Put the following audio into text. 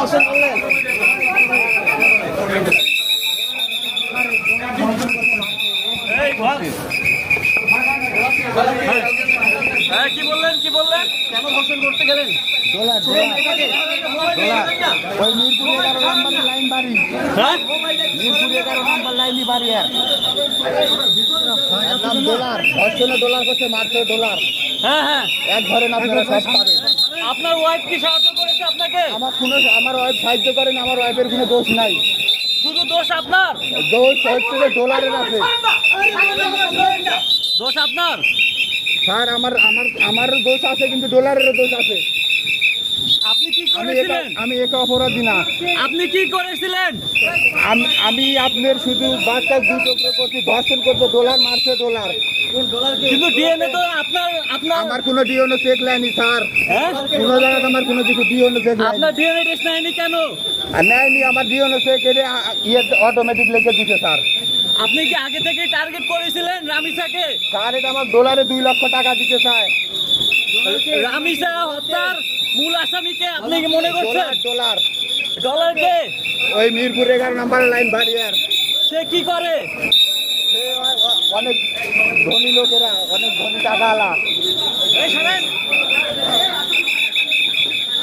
ধর্ষণ করলেন? কি বললেন কেন ধর্ষণ করতে গেলেন? ওই মিরপুর 11 নম্বর লাইন বাড়ি, মিরপুর 11 নম্বর লাইনই বাড়ি। এর নাম ডলার, ধর্ষণে ডলার করছে, মারছে ডলার। হ্যাঁ, এক ধরেন আপনারা সব পারেন। আপনার ওয়াইফ কি সাহায্য করেছে আপনাকে? আমার ওয়াইফ সাহায্য করেন, আমার ওয়াইফের কোনো দোষ নাই। শুধু দোষ আপনার? দোষ হচ্ছে যে ডলারের আছে দোষ আপনার? স্যার, আমারও দোষ আছে, কিন্তু ডলারেরও দোষ আছে। আপনি কি করেছিলেন? আমি একা অপরাধী না। আপনি কি করেছিলেন? আমি আপনার শুধু বাচ্চা দুটো করছি, ধর্ষণ করতে, ডলার মারছে ডলার। কিন্তু ডিএনএ তো আপনার আমার কোনো ডিএনএ চেক নেয়নি স্যার। হ্যাঁ, কোনো জায়গায় আমার কোনো কিছু ডিএনএ চেক আপনার ডিএনএ টেস্ট নেয়নি কেন? নেয়নি। আমার ডিএনএ চেক এটা অটোমেটিক লিখে দিছে স্যার। আপনি কি আগে থেকে টার্গেট করেছিলেন রামিসাকে? স্যার, এটা আমার ডলারে 2 লক্ষ টাকা দিতে চায়। রামিসা হত্যার মূল আসামিকে আপনি কি মনে করছেন? ডলার ডলার কে? ওই মিরপুর 11 নম্বর লাইন বাড়িয়ার। সে কি করে? অনেক ধনী লোকেরা, অনেক ধনী টাকাওয়ালা।